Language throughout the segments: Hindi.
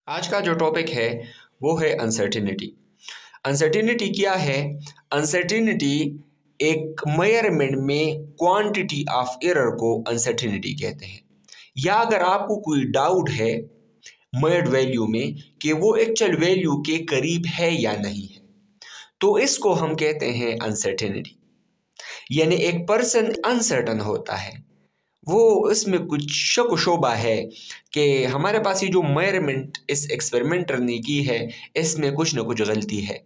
आज का जो टॉपिक है वो है अनसर्टिनिटी। अनसर्टिनिटी क्या है? अनसर्टिनिटी एक मेजरमेंट में क्वांटिटी ऑफ एरर को अनसर्टिनिटी कहते हैं। या अगर आपको कोई डाउट है मेजर्ड वैल्यू में कि वो एक्चुअल वैल्यू के करीब है या नहीं है, तो इसको हम कहते हैं अनसर्टिनिटी। यानी एक पर्सन अनसर्टन होता है, वो इसमें कुछ शक शोबा है कि हमारे पास ये जो मेजरमेंट इस एक्सपेरिमेंटर ने की है इसमें कुछ ना कुछ गलती है।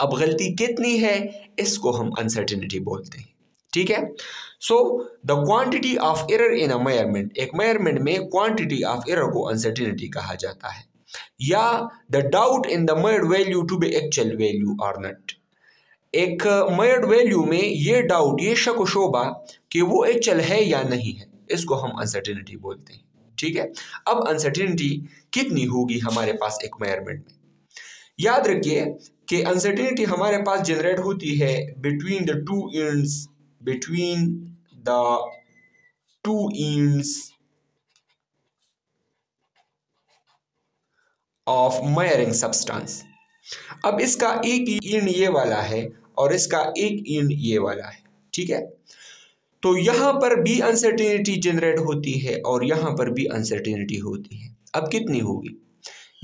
अब गलती कितनी है इसको हम अनसर्टिनिटी बोलते हैं। ठीक है। So the quantity of error in a measurement, एक मेजरमेंट में क्वांटिटी ऑफ एरर को अनसर्टिनिटी कहा जाता है। या the doubt in the measured value to be actual value और नॉट, एक मेजर्ड वैल्यू में ये डाउट, ये शक शोबा कि वो एक्चुअल है या नहीं है, इसको हम अनसर्टिनिटी बोलते हैं। ठीक है। अब अनसर्टिनिटी कितनी होगी हमारे पास एक मेजरमेंट में? याद रखिए कि अनसर्टिनिटी हमारे पास जनरेट होती है between the two ends of measuring substance. अब इसका एक एंड ये वाला है और इसका एक एंड ये वाला है। ठीक है। तो यहां पर भी अनसर्टिनिटी जनरेट होती है और यहां पर भी अनसर्टिनिटी होती है। अब कितनी होगी?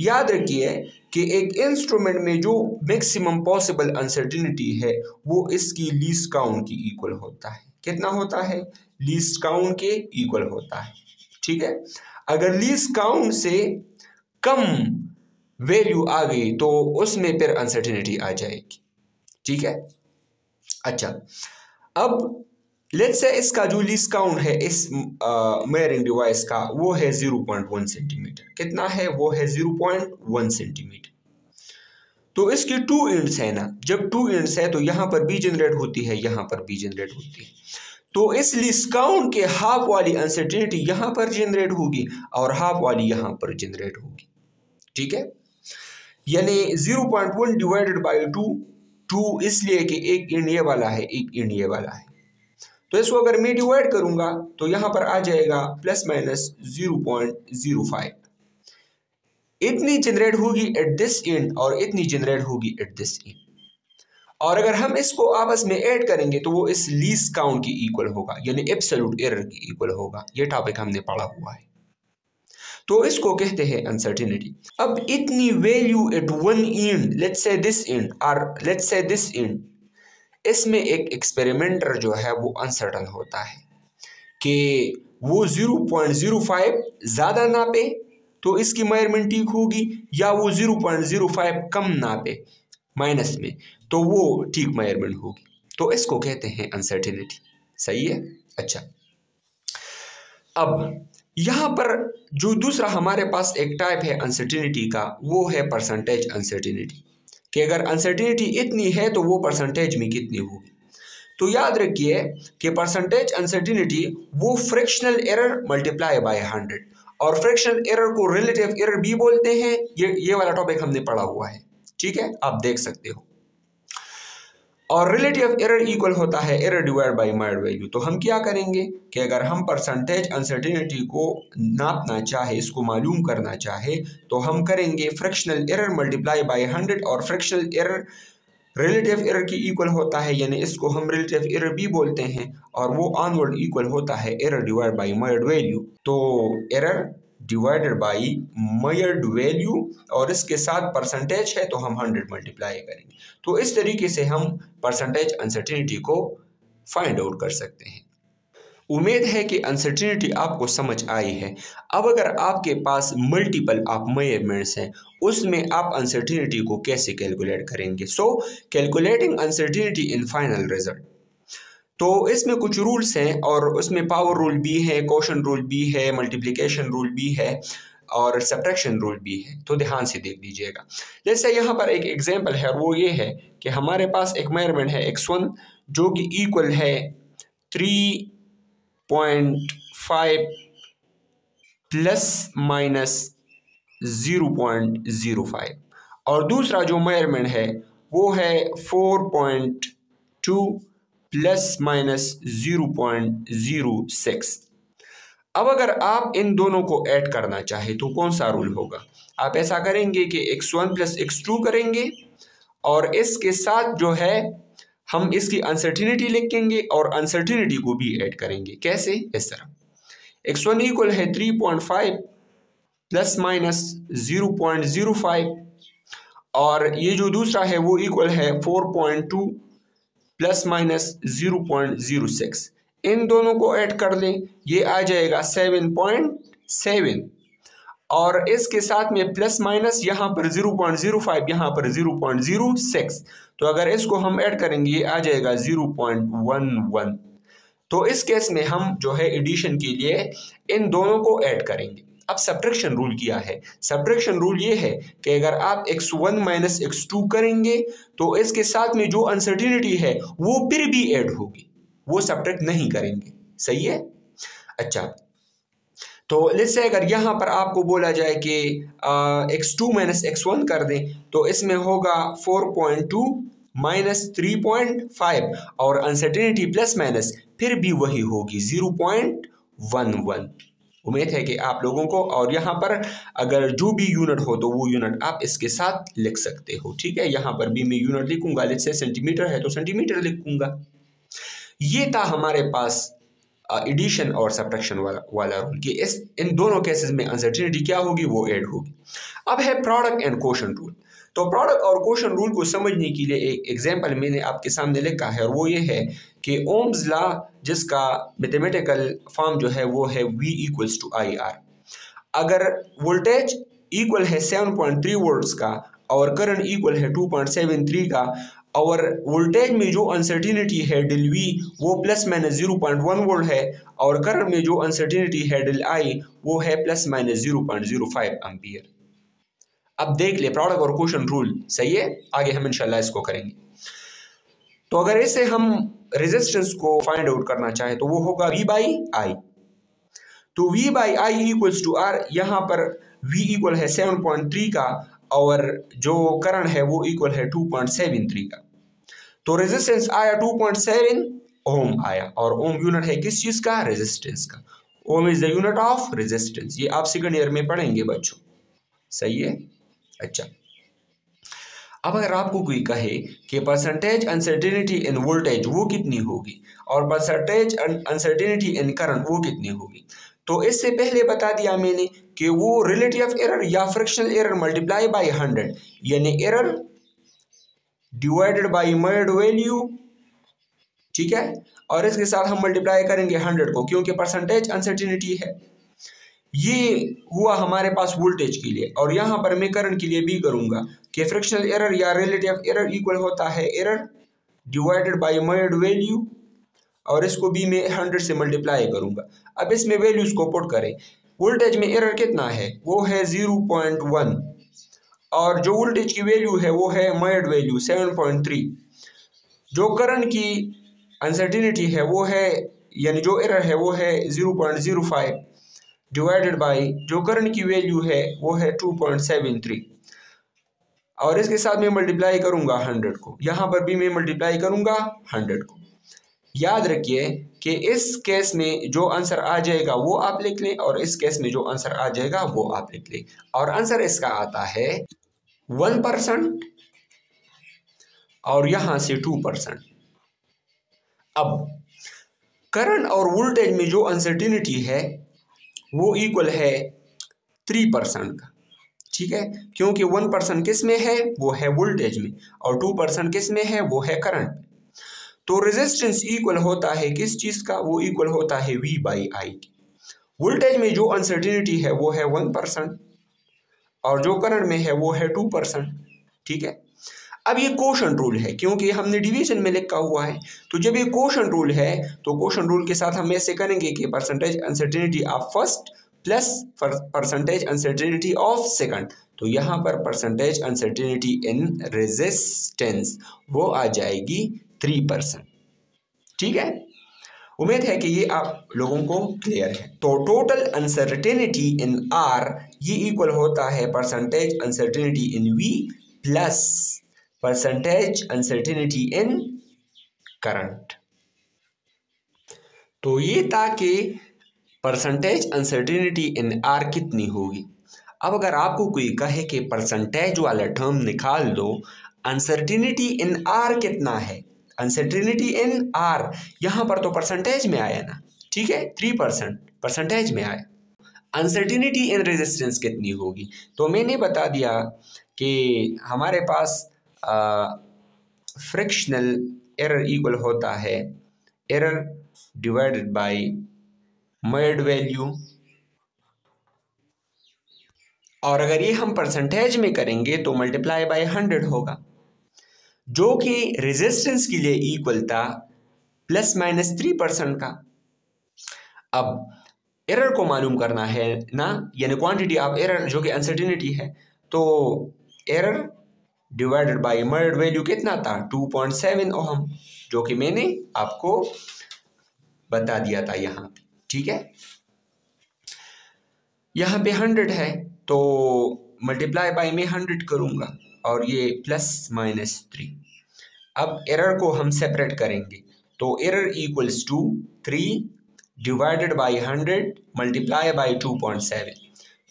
याद रखिए कि एक इंस्ट्रूमेंट में जो मैक्सिमम पॉसिबल अनसर्टिनिटी है वो इसकी लीस्ट काउंट की इक्वल होता है। कितना होता है? लीस्ट काउंट के इक्वल होता है। ठीक है। अगर लीस्ट काउंट से कम वैल्यू आ गई तो उसमें फिर अनसर्टिनिटी आ जाएगी। ठीक है। अच्छा, अब लेट्स से इसका जो लीस्ट काउंट है इस मेजरिंग डिवाइस का वो है 0.1 सेंटीमीटर। कितना है? वो है 0.1 सेंटीमीटर। तो इसके टू एंड्स है ना, जब टू एंड्स है तो यहां पर भी जनरेट होती है, यहां पर भी जनरेट होती है। तो इस लीस्ट काउंट के हाफ वाली अनसर्टिनिटी यहां पर जनरेट होगी और हाफ वाली यहां पर जनरेट होगी। ठीक है। यानी 0.1 डिवाइडेड बाई 2 इसलिए कि एक एंड ये वाला है, एक एंड ये वाला है। तो इसको अगर मैं डिवाइड करूंगा तो यहां पर आ जाएगा प्लस माइनस 0.05। इतनी जनरेट होगी एट दिस एंड और इतनी जनरेट होगी एट दिस एंड। और अगर हम इसको आपस में ऐड करेंगे तो वो इस लीस्ट काउंट की इक्वल होगा, यानी एब्सोल्यूट एरर की इक्वल होगा। ये टॉपिक हमने पढ़ा हुआ है। तो इसको कहते हैं अनसर्टिनिटी। अब इतनी value at one end, let's say this end और लेट्स से दिस एंड, इसमें एक एक्सपेरिमेंटर जो है वो अनसर्टन होता है कि वो 0.05 ज़्यादा नापे तो इसकी मेजरमेंट ठीक होगी, या वो 0.05 कम नापे माइनस में तो वो ठीक मेजरमेंट होगी। तो इसको कहते हैं अनसर्टिनिटी। सही है। अच्छा, अब यहाँ पर जो दूसरा हमारे पास एक टाइप है अनसर्टिनिटी का वो है परसेंटेज अनसर्टिनिटी, कि अगर अनसर्टिनिटी इतनी है तो वो परसेंटेज में कितनी होगी। तो याद रखिए कि परसेंटेज अनसर्टिनिटी वो फ्रैक्शनल एरर मल्टीप्लाई बाय 100, और फ्रैक्शनल एरर को रिलेटिव एरर भी बोलते हैं। ये वाला टॉपिक हमने पढ़ा हुआ है। ठीक है, आप देख सकते हो। और रिलेटिव एरर इक्वल होता है error divide by measured value. तो हम क्या करेंगे कि अगर हम परसेंटेज अनसर्टिनिटी को नापना चाहे, इसको मालूम करना चाहे, तो हम करेंगे फ्रैक्शनल एरर मल्टीप्लाई बाय 100, और फ्रैक्शनल एरर रिलेटिव एरर की इक्वल होता है, यानी इसको हम रिलेटिव एरर भी बोलते हैं, और वो ऑनवर्ड इक्वल होता है error divide by measured value. तो error divided by measured value, और इसके साथ परसेंटेज है तो हम 100 मल्टीप्लाई करेंगे। तो इस तरीके से हम परसेंटेज अनसर्टिनिटी को फाइंड आउट कर सकते हैं। उम्मीद है कि अनसर्टिनिटी आपको समझ आई है। अब अगर आपके पास मल्टीपल ऑफ मेजरमेंट्स हैं उसमें आप अनसर्टिनिटी को कैसे कैलकुलेट करेंगे? So calculating uncertainty in final result. तो इसमें कुछ रूल्स हैं और उसमें पावर रूल भी है, क्वोशंट रूल भी है, मल्टीप्लिकेशन रूल भी है और सब्ट्रैक्शन रूल भी है। तो ध्यान से देख लीजिएगा। जैसे यहाँ पर एक एग्जांपल है, वो ये है कि हमारे पास एक मेजरमेंट है x1 जो कि इक्वल है 3.5 प्लस माइनस 0.05, और दूसरा जो मेजरमेंट है वो है 4.2 प्लस माइनस 0.06। अब अगर आप इन दोनों को ऐड करना चाहे तो कौन सा रूल होगा? आप ऐसा करेंगे कि x1 प्लस x2 करेंगे और इसके साथ जो है हम इसकी अनसर्टिनिटी लिखेंगे और अनसर्टिनिटी को भी ऐड करेंगे। कैसे? इस तरह x1 इक्वल है 3.5 प्लस माइनस 0.05 और ये जो दूसरा है वो इक्वल है 4.2 प्लस माइनस 0.06। इन दोनों को ऐड कर लें, ये आ जाएगा 7.7 और इसके साथ में प्लस माइनस यहाँ पर 0.05, यहाँ पर 0.06। तो अगर इसको हम ऐड करेंगे ये आ जाएगा 0.11। तो इस केस में हम जो है एडिशन के लिए इन दोनों को ऐड करेंगे। अब सब्ट्रैक्शन रूल किया है? सब्ट्रैक्शन रूल ये है कि अगर आप x1 माइनस x2 करेंगे तो इसके साथ में जो अनसर्टिनिटी है वो फिर भी ऐड होगी, वो सब्ट्रैक्ट नहीं करेंगे। सही है? अच्छा, तो लेट्स से अगर यहाँ पर आपको बोला जाए कि x2 माइनस x1 कर दें तो इसमें होगा 4.2 माइनस 3.5 और अनसर्टिनिटी प्लस माइनस फिर भी वही होगी 0.11। उम्मीद है कि आप लोगों को, और यहाँ पर अगर जो भी यूनिट हो तो वो यूनिट आप इसके साथ लिख सकते हो। ठीक है, यहाँ पर भी मैं यूनिट लिखूंगा, लेट्स से सेंटीमीटर है तो सेंटीमीटर लिखूंगा। ये था हमारे पास एडिशन और सब्ट्रैक्शन वाला रूल कि इन दोनों केसेस में अनसर्टिनिटी क्या होगी, वो ऐड होगी। अब है प्रोडक्ट एंड क्वोशंट रूल। तो प्रोडक्ट और क्वोशंट रूल को समझने के लिए एक एग्जांपल मैंने आपके सामने लिखा है और वो ये है कि ओम्स लॉ, जिसका मैथमेटिकल फॉर्म जो है वो है V इक्वल्स टू IR। अगर वोल्टेज इक्वल है 7.3 वोल्ट्स का और करंट इक्वल है 2.73 का और वोल्टेज में जो अनसर्टिनिटी है डेल V वो प्लस माइनस 0.1 वोल्ट है और करंट में जो अनसर्टिनिटी है डेल I वो है प्लस माइनस 0.05 एम्पियर। अब देख ले प्रोडक्ट और क्वोशंट रूल। सही है, आगे हम इंशाल्लाह इसको करेंगे। तो अगर इससे हम रेजिस्टेंस को फाइंड आउट करना चाहे तो वो होगा V बाई I। तो V by I equals to R, यहाँ पर V इक्वल है 7.3 का और जो करंट है वो इक्वल है 2.73 का। तो रेजिस्टेंस आया 2.7 ओम आया और ओम यूनिट है किस चीज़ का? रेजिस्टेंस का। Ohm is the unit of resistance. ये आप सेकंड ईयर में पढ़ेंगे बच्चों। सही है? अच्छा, अब अगर आपको कोई कहे कि परसेंटेज अनसर्टिनिटी इन वोल्टेज वो कितनी होगी और परसेंटेज अनसर्टिनिटी इन करंट वो कितनी होगी, तो इससे पहले बता दिया मैंने कि वो रिलेटिव एरर या फ्रैक्शनल एरर मल्टीप्लाई बाय 100, यानी error divided by measured value. ठीक है, और इसके साथ हम मल्टीप्लाई करेंगे 100 को, क्योंकि परसेंटेज अनसर्टिनिटी है। ये हुआ हमारे पास वोल्टेज के लिए, और यहाँ पर मैं करंट के लिए भी करूँगा कि फ्रैक्शनल एरर या रिलेटिव एरर इक्वल होता है error divided by measured value, और इसको भी मैं 100 से मल्टीप्लाई करूँगा। अब इसमें वैल्यूज को पुट करें। वोल्टेज में एरर कितना है? वो है 0.1 और जो वोल्टेज की वैल्यू है वो है मेड वैल्यू 7.3। जो करंट की अनसर्टिनिटी है वो है, यानी जो एरर है वो है 0.05 डिवाइडेड बाय जो करंट की वैल्यू है वो है 2.73, और इसके साथ मैं मल्टीप्लाई करूंगा 100 को। यहाँ पर भी मैं मल्टीप्लाई करूंगा 100 को। याद रखिए कि इस केस में जो आंसर आ जाएगा वो आप लिख लें और इस केस में जो आंसर आ जाएगा वो आप लिख लें, और आंसर इसका आता है 1% और यहाँ से 2%। अब करंट और वोल्टेज में जो अनसर्टिनिटी है वो इक्वल है 3% का। ठीक है, क्योंकि 1% किस में है? वो है वोल्टेज में, और 2% किस में है? वो है करंट। तो रेजिस्टेंस इक्वल होता है किस चीज़ का? वो इक्वल होता है V बाई I। वोल्टेज में जो अनसर्टिनिटी है वो है 1% और जो करंट में है वो है 2%। ठीक है, अब ये क्वोशंट रूल है, क्योंकि हमने डिवीजन में लिखा हुआ है। तो जब ये क्वोशंट रूल है तो क्वोशंट रूल के साथ हम ऐसे करेंगे कि percentage uncertainty of first plus percentage uncertainty of second. तो यहाँ पर परसेंटेज अनसर्टिनिटी इन रेजिस्टेंस वो आ जाएगी 3%। ठीक है, उम्मीद है कि ये आप लोगों को क्लियर है। तो टोटल अनसर्टिनिटी इन R ये इक्वल होता है परसेंटेज अनसर्टिनिटी इन V प्लस परसेंटेज अनसर्टिनिटी इन करंट। तो ये था कि परसेंटेज अनसर्टिनिटी इन आर कितनी होगी। अब अगर आपको कोई कहे कि परसेंटेज वाला टर्म निकाल दो, अनसर्टिनिटी इन आर कितना है, अनसर्टिनिटी इन आर यहाँ पर तो परसेंटेज में आया ना, ठीक है, 3% परसेंटेज में आया। अनसर्टिनिटी इन रेजिस्टेंस कितनी होगी, तो मैंने बता दिया कि हमारे पास फ्रिक्शनल एरर इक्वल होता है error divided by measured value, और अगर ये हम परसेंटेज में करेंगे तो मल्टीप्लाई बाय 100 होगा, जो कि रेजिस्टेंस के लिए इक्वल था ±3% का। अब एरर को मालूम करना है ना, यानी क्वांटिटी ऑफ एरर जो कि अनसर्टिनिटी है, तो error divided by measured value कितना था 2.7 ओहम, जो कि मैंने आपको बता दिया था यहाँ पे, ठीक है। यहाँ पे 100 है तो मल्टीप्लाई बाय में 100 करूँगा और ये ±3। अब एरर को हम सेपरेट करेंगे तो error equals to 3 divided by 100 multiply by 2.7,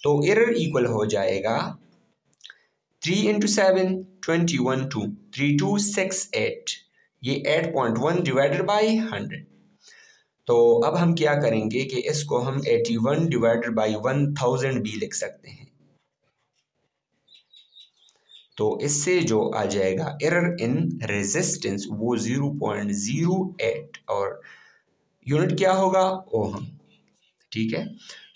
तो एरर इक्वल हो जाएगा 3 × 7 21 2 3268, ये 8.1 डिवाइडेड बाय 100। तो अब हम क्या करेंगे कि इसको हम 81 डिवाइडेड बाय 1000 भी लिख सकते हैं, तो इससे जो आ जाएगा एरर इन रेजिस्टेंस वो 0.08 और यूनिट क्या होगा ओहम, ठीक है।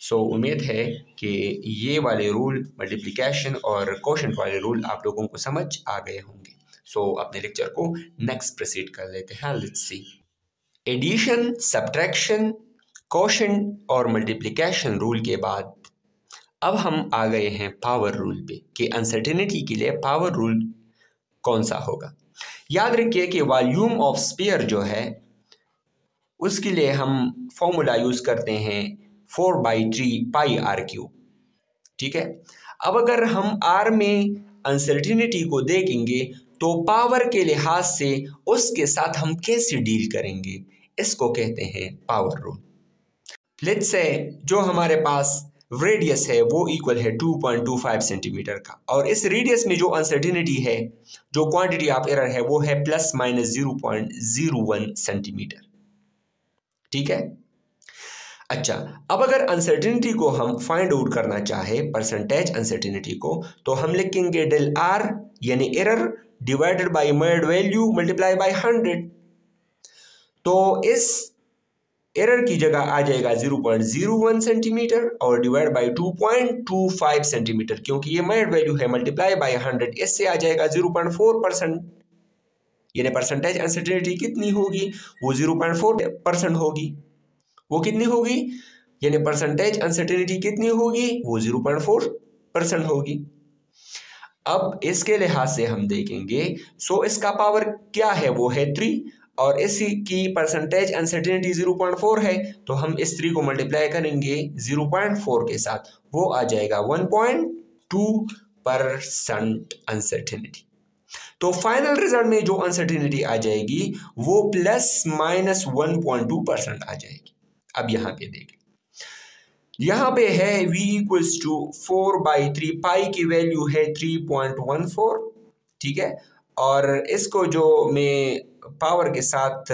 सो उम्मीद है कि ये वाले रूल मल्टीप्लिकेशन और कोशेंट वाले रूल आप लोगों को समझ आ गए होंगे। सो अपने लेक्चर को नेक्स्ट प्रोसीड कर लेते हैं। Let's see, addition, subtraction, quotient और मल्टीप्लिकेशन रूल के बाद अब हम आ गए हैं पावर रूल पे कि अनसर्टेनिटी के लिए पावर रूल कौन सा होगा। याद रखिए कि वॉल्यूम ऑफ स्फीयर जो है उसके लिए हम फॉर्मूला यूज़ करते हैं 4/3 पाई आर क्यूब, ठीक है। अब अगर हम आर में अनसर्टेनिटी को देखेंगे तो पावर के लिहाज से उसके साथ हम कैसे डील करेंगे, इसको कहते हैं पावर रूल। लेट्स से जो हमारे पास रेडियस है वो इक्वल है 2.25 सेंटीमीटर का, और इस रेडियस में जो अनसर्टेनिटी है, जो क्वांटिटी ऑफ एरर है वो है ±0.01 सेंटीमीटर, ठीक है। अच्छा, अब अगर अनसर्टेनिटी को हम फाइंड आउट करना चाहे, परसेंटेज अनसर्टेनिटी को, तो हम लिखेंगे डेल आर यानी error divided by measured value multiply by 100, तो इस एरर की जगह आ जाएगा 0.01 सेंटीमीटर और डिवाइड बाय 2.25 सेंटीमीटर, क्योंकि ये मर्ड वैल्यू है, मल्टीप्लाई बाय 100, इससे आ जाएगा 0.4%, यानी परसेंटेज अनसर्टेनिटी कितनी होगी वो 0.4% होगी। वो कितनी होगी, यानी परसेंटेज अनसर्टेनिटी कितनी होगी वो 0.4% होगी। अब इसके लिहाज से हम देखेंगे, सो इसका पावर क्या है वो है 3 और इसी की परसेंटेज अनसर्टेनिटी 0.4 है, तो हम इस 3 को मल्टीप्लाई करेंगे 0.4 के साथ, वो आ जाएगा 1.2% अनसर्टेनिटी। तो फाइनल रिजल्ट में जो अनसर्टेनिटी आ जाएगी वो ±1.2% आ जाएगी। अब यहाँ पे देखें, यहाँ पे है v इक्वल्स टू 4/3 पाई की वैल्यू है 3.14, ठीक है, और इसको जो मैं पावर के साथ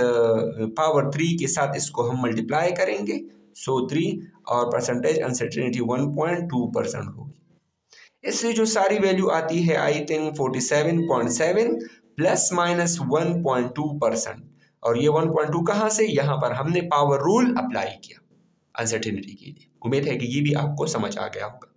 पावर 3 के साथ इसको हम मल्टीप्लाई करेंगे, सो 3 और परसेंटेज अनसर्टेनिटी 1.2% होगी। इससे जो सारी वैल्यू आती है आई थिंक 47.7 ±1.2%, और ये 1.2 कहाँ से, यहाँ पर हमने पावर रूल अप्लाई किया अनसर्टेनिटी के लिए। उम्मीद है कि ये भी आपको समझ आ गया होगा।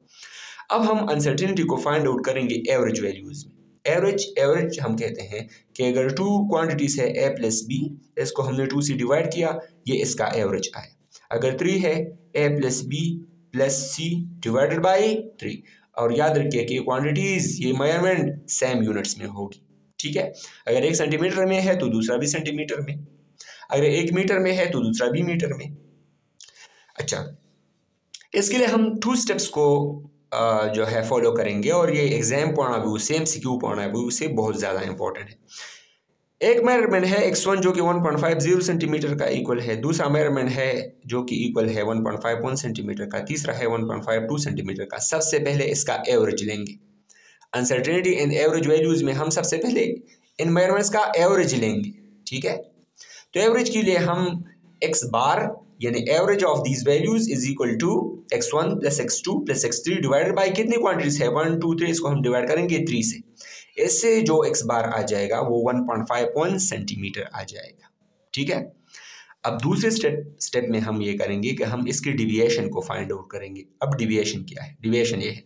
अब हम अनसर्टेनिटी को फाइंड आउट करेंगे एवरेज वैल्यूज में। एवरेज हम कहते हैं कि अगर 2 क्वांटिटीज है a + b, इसको हमने 2 से डिवाइड किया, ये इसका एवरेज आया। अगर 3 है a + b + c divided by 3, और याद रखिए कि क्वांटिटीज ये मेजरमेंट सेम यूनिट्स में होगी, ठीक है। अगर 1 सेंटीमीटर में है तो दूसरा भी सेंटीमीटर में, अगर 1 मीटर में है तो दूसरा भी मीटर में। अच्छा, इसके लिए हम 2 स्टेप्स को जो है फॉलो करेंगे, और ये एग्जाम पॉइंट ऑफ व्यू से MCQ पॉइंट ऑफ व्यू से बहुत ज़्यादा इंपॉर्टेंट है। एक मेजरमेंट है x1 जो कि 1.50 सेंटीमीटर का इक्वल है, दूसरा मेजरमेंट है जो कि इक्वल है 1.51 सेंटीमीटर का, तीसरा है 1.52 सेंटीमीटर का। सबसे पहले इसका एवरेज लेंगे। अनसर्टेनिटी इन एवरेज वैल्यूज में हम सबसे पहले इन मेजरमेंट्स का एवरेज लेंगे, ठीक है। तो एवरेज के लिए हम x बार यानी average of these values is equal to x1 plus x2 plus x3 divided by कितनी क्वांटिटीज है 1 2 3, इसको हम डिवाइड करेंगे 3 से। इससे जो x बार आ जाएगा वो 1.51 सेंटीमीटर आ जाएगा, ठीक है। अब दूसरे स्टेप में हम ये करेंगे कि हम इसकी डिविएशन को फाइंड आउट करेंगे। अब डिविएशन क्या है? डिविएशन ये है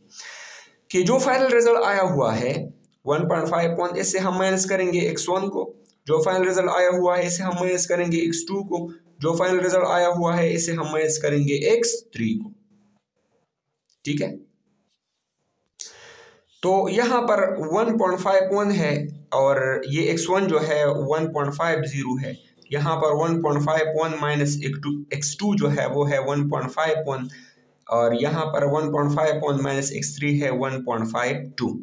कि जो फाइनल रिजल्ट आया हुआ है 1.51, इससे हम माइनस करेंगे x1 को, जो फाइनल रिजल्ट आया हुआ है इसे हम माइनस करेंगे x2 को, जो फाइनल रिजल्ट आया हुआ है इसे हम माइनस करेंगे x3 को, ठीक है। तो यहाँ पर 1.51 है और ये x1 जो है 1.50 है। यहाँ पर 1.51 माइनस x2 जो है वो है 1.51 और यहाँ पर 1.51 माइनस x3 है 1.52।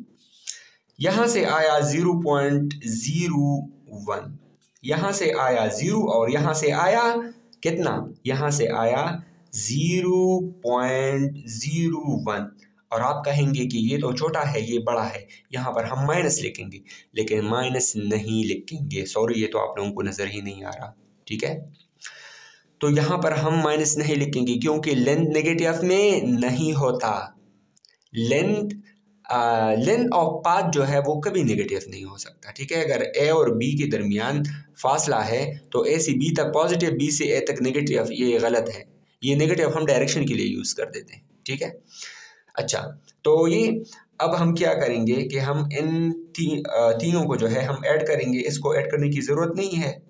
यहाँ से आया 0.01, यहाँ से आया 0 और यहाँ से आया कितना? यहाँ से आया 0.01। और आप कहेंगे कि ये तो छोटा है ये बड़ा है, यहाँ पर हम माइनस लिखेंगे, लेकिन माइनस नहीं लिखेंगे, सॉरी ये तो आप लोगों को नज़र ही नहीं आ रहा, ठीक है। तो यहाँ पर हम माइनस नहीं लिखेंगे क्योंकि लेंथ नेगेटिव में नहीं होता। लेंथ ऑफ पाथ जो है वो कभी नेगेटिव नहीं हो सकता, ठीक है। अगर ए और बी के दरमियान फासला है तो ए से बी तक पॉजिटिव, बी से ए तक नेगेटिव, ये गलत है। ये नेगेटिव हम डायरेक्शन के लिए यूज़ कर देते हैं, ठीक है। अच्छा, तो ये अब हम क्या करेंगे कि हम इन तीनों को जो है हम ऐड करेंगे। इसको ऐड करने की ज़रूरत नहीं है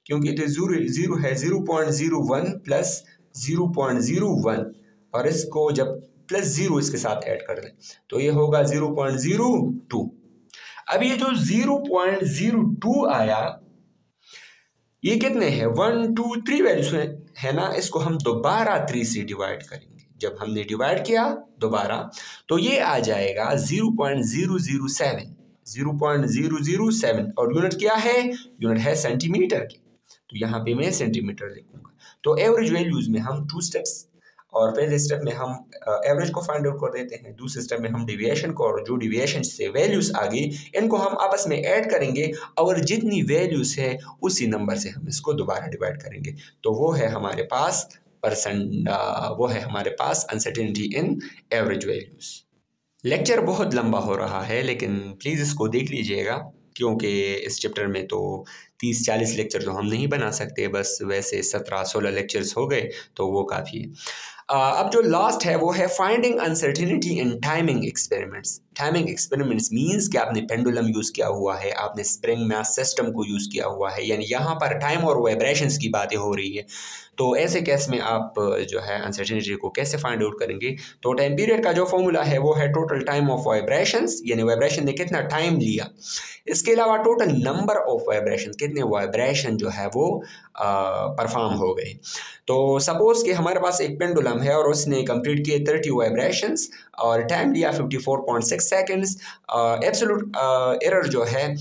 क्योंकि तो ज़ीरो है, 0.01 प्लस 0.01 और इसको जब प्लस 0 इसके साथ ऐड कर दें तो ये होगा 0.02। अब ये जो 0.02 आया ये कितने हैं? 1 2 3 वैल्यूज है ना, इसको हम दोबारा 3 से डिवाइड करेंगे। जब हमने डिवाइड किया दोबारा तो ये आ जाएगा 0.007, 0.007 और यूनिट क्या है? यूनिट है सेंटीमीटर की, तो यहाँ पे मैं सेंटीमीटर लिखूंगा। तो एवरेज वैल्यूज में हम 2 स्टेप्स, और पहले स्टेप में हम एवरेज को फाइंड आउट कर देते हैं, दूसरे स्टेप में हम डिविएशन को, और जो डिविएशन से वैल्यूज आ गई इनको हम आपस में ऐड करेंगे और जितनी वैल्यूज है उसी नंबर से हम इसको दोबारा डिवाइड करेंगे। तो वो है हमारे पास वो है हमारे पास uncertainty in average values. Lecture बहुत लंबा हो रहा है लेकिन प्लीज़ इसको देख लीजिएगा क्योंकि इस चैप्टर में तो 30-40 लेक्चर तो हम नहीं बना सकते, बस वैसे 17-16 लेक्चर्स हो गए तो वो काफ़ी है। अब जो लास्ट है वो है फाइंडिंग अनसर्टेनिटी इन timing experiments. Timing experiments means कि आपने पेंडुलम यूज़ किया हुआ है, आपने स्प्रिंग मास सिस्टम को यूज़ किया हुआ है, यानी यहाँ पर टाइम और वाइब्रेशंस की बातें हो रही है। तो ऐसे केस में आप जो है अनसर्टेनिटी को कैसे फाइंड आउट करेंगे? तो टाइम पीरियड का जो फॉर्मूला है वो है टोटल टाइम ऑफ वाइब्रेशंस, यानी वाइब्रेशन ने कितना टाइम लिया। इसके अलावा टोटल नंबर ऑफ वाइब्रेशन, कितने वाइब्रेशन जो है वो परफॉर्म हो गए। तो सपोज कि हमारे पास एक पेंडुलम है और उसने कंप्लीट किए 30 वाइब्रेशंस और टाइम लिया 54.6 सेकेंड्स। एब्सोल्यूट एरर जो है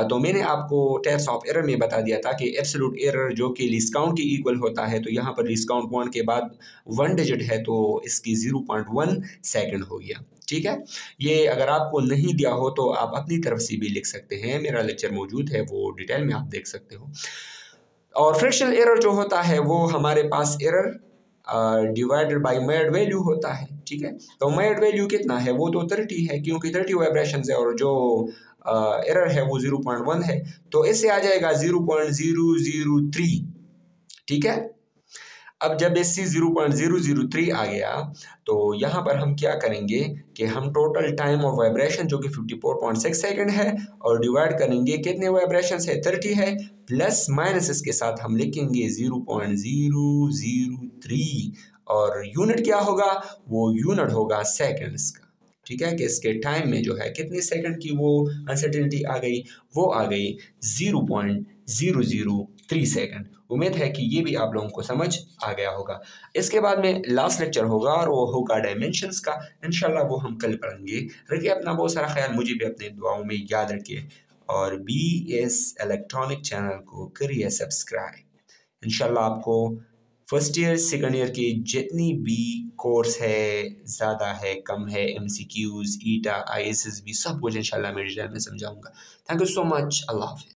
तो मैंने आपको टाइप्स ऑफ एरर में बता दिया था कि एब्सोल्यूट एरर जो कि लीस्ट काउंट के इक्वल होता है, तो यहाँ पर लीस्ट काउंट 1 के बाद 1 डिजिट है तो इसकी 0.1 सेकेंड हो गया, ठीक है। ये अगर आपको नहीं दिया हो तो आप अपनी तरफ से भी लिख सकते हैं, मेरा लेक्चर मौजूद है वो डिटेल में आप देख सकते हो। और फ्रैक्शनल एरर जो होता है वो हमारे पास error divided by measured value होता है, ठीक है। तो मेड वैल्यू कितना है? वो तो 30 है क्योंकि 30 वाइब्रेशन है और जो एरर है वो 0.1 है, तो इससे आ जाएगा 0.003, ठीक है। अब जब इससे 0.003 आ गया तो यहाँ पर हम क्या करेंगे कि हम टोटल टाइम ऑफ वाइब्रेशन जो कि 54.6 सेकेंड है और डिवाइड करेंगे, कितने वाइब्रेशन है? 30 है, प्लस माइनस इसके साथ हम लिखेंगे 0.003 और यूनिट क्या होगा? वो यूनिट होगा सेकेंड्स का, ठीक है। कि इसके टाइम में जो है कितने सेकंड की वो अनसर्टेनिटी आ गई? वो आ गई 0.003 सेकंड। उम्मीद है कि ये भी आप लोगों को समझ आ गया होगा। इसके बाद में लास्ट लेक्चर होगा और वो होगा डायमेंशंस का, इंशाल्लाह वो हम कल पढ़ेंगे। रखिए अपना बहुत सारा ख्याल, मुझे भी अपने दुआओं में याद रखिए। और BS इलेक्ट्रॉनिक चैनल को करिए सब्सक्राइब। इंशाल्लाह आपको फर्स्ट ईयर सेकंड ईयर की जितनी भी कोर्स है, ज़्यादा है कम है, MCQs, ईटा, ISSB सब कुछ इंशाल्लाह मेरे चैनल में समझाऊंगा। Thank you so much. अल्लाह हाफ़िज़।